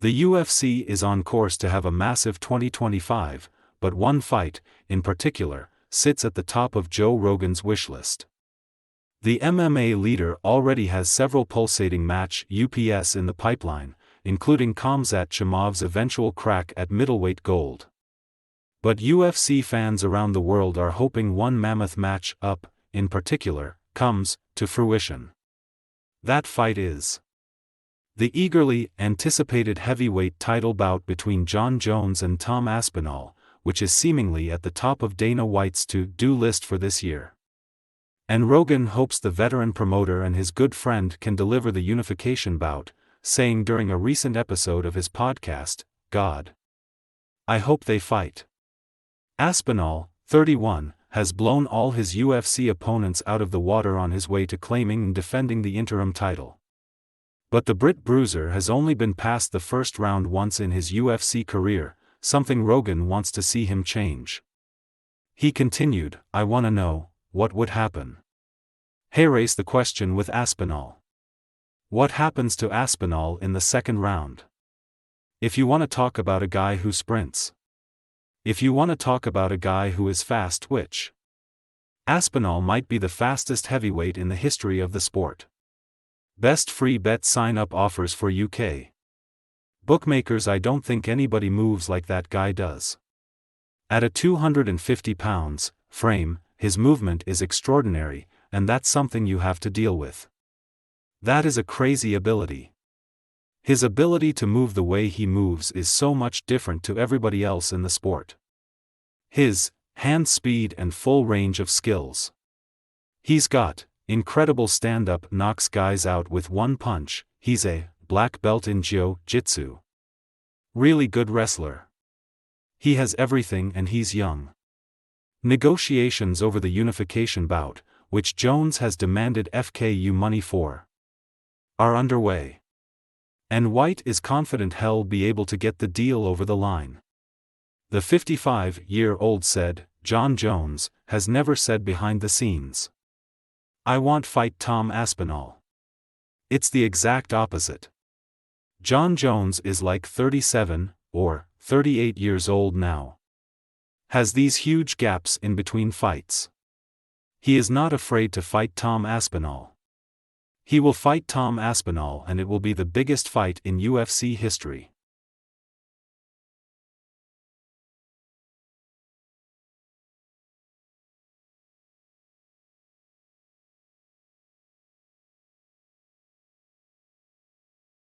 The UFC is on course to have a massive 2025, but one fight, in particular, sits at the top of Joe Rogan's wishlist. The MMA leader already has several pulsating match UPS in the pipeline, including Khamzat Chimaev's eventual crack at middleweight gold. But UFC fans around the world are hoping one mammoth match up, in particular, comes to fruition. That fight is the eagerly anticipated heavyweight title bout between Jon Jones and Tom Aspinall, which is seemingly at the top of Dana White's to-do list for this year. And Rogan hopes the veteran promoter and his good friend can deliver the unification bout, saying during a recent episode of his podcast, "God, I hope they fight." Aspinall, 31, has blown all his UFC opponents out of the water on his way to claiming and defending the interim title. But the Brit bruiser has only been past the first round once in his UFC career, something Rogan wants to see him change. He continued, "I wanna know, what would happen?" Hey, raise the question with Aspinall. What happens to Aspinall in the second round? If you want to talk about a guy who sprints. If you want to talk about a guy who is fast, which? Aspinall might be the fastest heavyweight in the history of the sport. Best free bet sign-up offers for UK bookmakers. I don't think anybody moves like that guy does. At a 250 pounds frame, his movement is extraordinary, and that's something you have to deal with. That is a crazy ability. His ability to move the way he moves is so much different to everybody else in the sport. His hand speed and full range of skills. He's got incredible stand-up, knocks guys out with one punch. He's a black belt in jiu-jitsu. Really good wrestler. He has everything and he's young. Negotiations over the unification bout, which Jones has demanded FKU money for, are underway. And White is confident he'll be able to get the deal over the line. The 55-year-old said, Jon Jones has never said behind the scenes, "I want fight Tom Aspinall." It's the exact opposite. Jon Jones is like 37 or 38 years old now. Has these huge gaps in between fights. He is not afraid to fight Tom Aspinall. He will fight Tom Aspinall and it will be the biggest fight in UFC history.